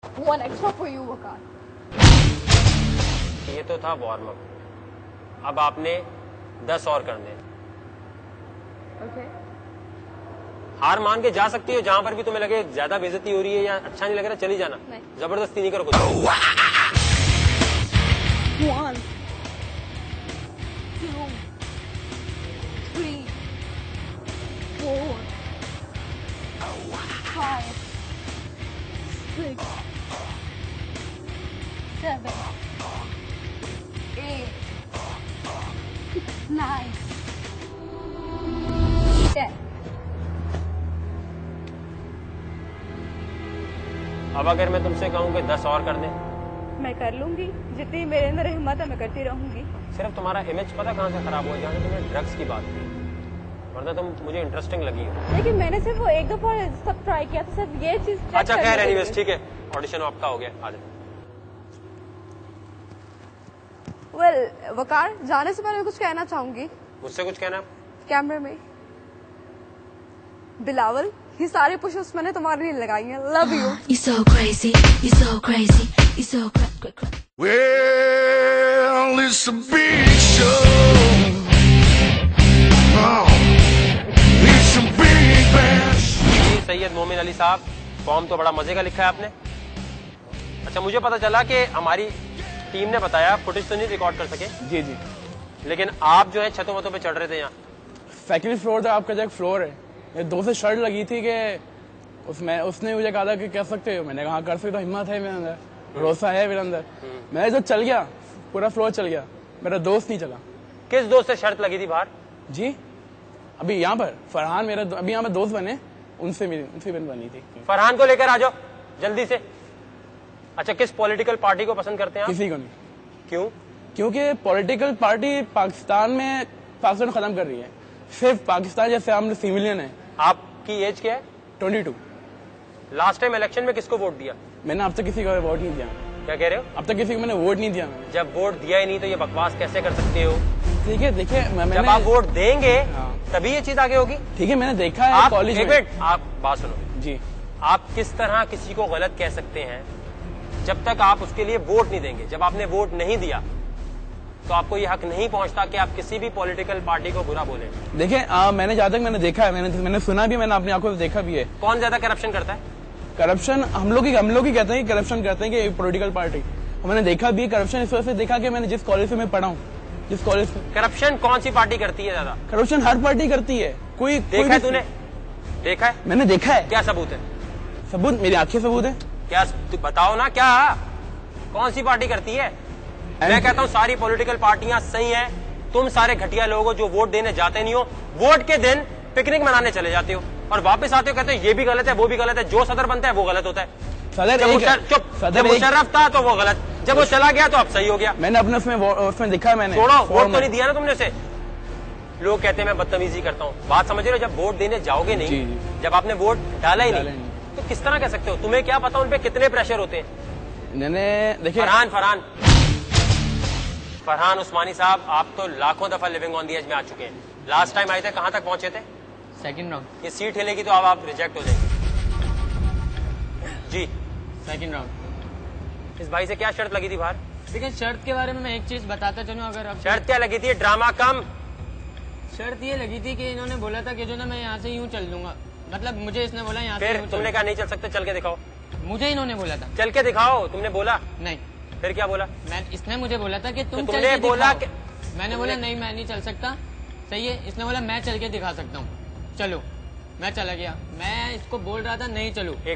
One extra for you, वकार। ये तो था वार्म अप, अब आपने 10 और करने। Okay. हार मान के जा सकती हो, जहां पर भी तुम्हें लगे ज्यादा बेइज्जती हो रही है या अच्छा नहीं लग रहा, चली जाना। नहीं। जबरदस्ती नहीं करो कुछ। 1, 2, 3, 4, 5, 6, 7, 8, 9, 10। अब अगर मैं तुमसे कहूं कि 10 और कर दे, मैं कर लूंगी, जितनी मेरे अंदर हिम्मत है मैं करती रहूंगी। सिर्फ तुम्हारा इमेज पता कहां से खराब हो जाए, तुमने ड्रग्स की बात की, वरना तुम मुझे इंटरेस्टिंग लगी हो। लेकिन मैंने सिर्फ वो एक दफा सब ट्राई किया था, सिर्फ ये चीज। अच्छा खैर एनीवेज, ठीक है, ऑडिशन आपका हो गया, आ जाओ। वेल वकार, जाने से पहले मैं कुछ कहना चाहूंगी। मुझसे कुछ कहना? कैमरे में बिलावल, ये सारे पुशअप्स मैंने तुम्हारे लिए लगाई हैं। Love you. You're so crazy, you're so crazy, you're so crazy. Well, it's a big show. Oh, it's a big bash. जी सैयद मोमिन अली साहब, फॉर्म तो बड़ा मजे का लिखा है आपने। अच्छा मुझे पता चला कि हमारी टीम ने बताया फुटेज तो नहीं रिकॉर्ड कर सके। जी जी, लेकिन आप जो है छतों वतों पे चढ़ रहे थे यहाँ। सेकंड फ्लोर था आपका, जो फ्लोर है, ये 2 से शर्ट लगी थी कि उसने मुझे कहा था कि कर सकते हो। मैंने कहा कर सकते हो, हिम्मत है मेरे अंदर, भरोसा है मेरे अंदर। मैं जब चल गया, पूरा फ्लोर चल गया, मेरा दोस्त नहीं चला। किस दोस्त से शर्त लगी थी बाहर? जी अभी यहाँ पर फरहान, मेरा अभी यहाँ पर दोस्त बने, उनसे बनी थी। फरहान को लेकर आ जाओ जल्दी से। अच्छा किस पॉलिटिकल पार्टी को पसंद करते हैं आप? किसी को नहीं। क्यों? क्योंकि पॉलिटिकल पार्टी पाकिस्तान में पाकिस्तान खत्म कर रही है। सिर्फ पाकिस्तान जैसे हम सिविलियन है। आपकी एज क्या है? 22। लास्ट टाइम इलेक्शन में किसको वोट दिया? मैंने अब तक किसी को वोट नहीं दिया। क्या कह रहे हो? अब तक किसी को मैंने वोट नहीं दिया। मैंने जब वोट दिया ही नहीं तो ये बकवास कैसे कर सकते हो? ठीक है, देखिए जब आप वोट देंगे हाँ। तभी ये चीज आगे होगी। ठीक है, मैंने देखा है आप कॉलेज एक में। मिनट, आप बात सुनो जी, आप किस तरह किसी को गलत कह सकते हैं जब तक आप उसके लिए वोट नहीं देंगे। जब आपने वोट नहीं दिया तो आपको ये हक नहीं पहुंचता कि आप किसी भी पॉलिटिकल पार्टी को बुरा बोले। देखिए मैंने जहाँ तक मैंने देखा है, मैंने सुना भी, मैंने अपनी आंखों से देखा भी है। कौन ज्यादा करप्शन करता है? करप्शन हम लोग ही कहते हैं कि करप्शन करते हैं कि पॉलिटिकल पार्टी। मैंने देखा भी करप्शन इस वजह से देखा कि मैंने जिस कॉलेज से मैं पढ़ा हूँ, जिस कॉलेज से। करप्शन कौन सी पार्टी करती है ज्यादा? करप्शन हर पार्टी करती है। कोई देखा है तूने? देखा है? मैंने देखा है। क्या सबूत है? सबूत मेरी आंखें सबूत है। क्या बताओ ना, क्या कौन सी पार्टी करती है? मैं कहता हूँ सारी पॉलिटिकल पार्टियां सही हैं। तुम सारे घटिया लोग हो जो वोट देने जाते नहीं हो, वोट के दिन पिकनिक मनाने चले जाते हो और वापस आते हो कहते हो ये भी गलत है वो भी गलत है। जो सदर बनता है वो गलत होता है। जब मुशर्रफ था तो वो गलत, जब वो चला गया तो अब सही हो गया। मैंने अपने उसमें देखा, मैंने छोड़ो, वोट तो नहीं दिया ना तुमने उसे। लोग कहते हैं मैं बदतमीजी करता हूँ। बात समझ रहे हो? जब वोट देने जाओगे नहीं, जी। जब आपने वोट डाला ही नहीं तो किस तरह कह सकते हो? तुम्हें क्या पता उनपे कितने प्रेशर होते हैं। मैंने देखिए फरहान उस्मानी साहब, आप तो लाखों दफा लिविंग ऑन द एज में आ चुके हैं। लास्ट टाइम आए थे, कहां तक पहुंचे थे? Second round. ये सीट हिलेगी तो अब आप रिजेक्ट हो जाएंगे। जी सेकंड राउंड। इस भाई से क्या शर्त लगी थी बाहर? देखिए शर्त के बारे में मैं एक चीज बताता चलूं, अगर अब शर्त क्या लगी थी? ड्रामा कम। शर्त ये लगी थी कि इन्होंने बोला था कि जो ना मैं यहाँ से यूं चल दूंगा, मतलब मुझे इसने बोला यहाँ से फिर यूं चल। तुमने कहा नहीं चल सकते, चल के दिखाओ। मुझे इन्होंने बोला था चल के दिखाओ, तुमने बोला नहीं। फिर क्या बोला? इसने मुझे बोला था कि तुम तो चल तुमने के बोला दिखाओ। मैंने बोला नहीं मैं नहीं चल सकता। सही है, इसने बोला मैं चल के दिखा सकता हूँ, चलो। मैं चला गया, मैं इसको बोल रहा था नहीं चलो।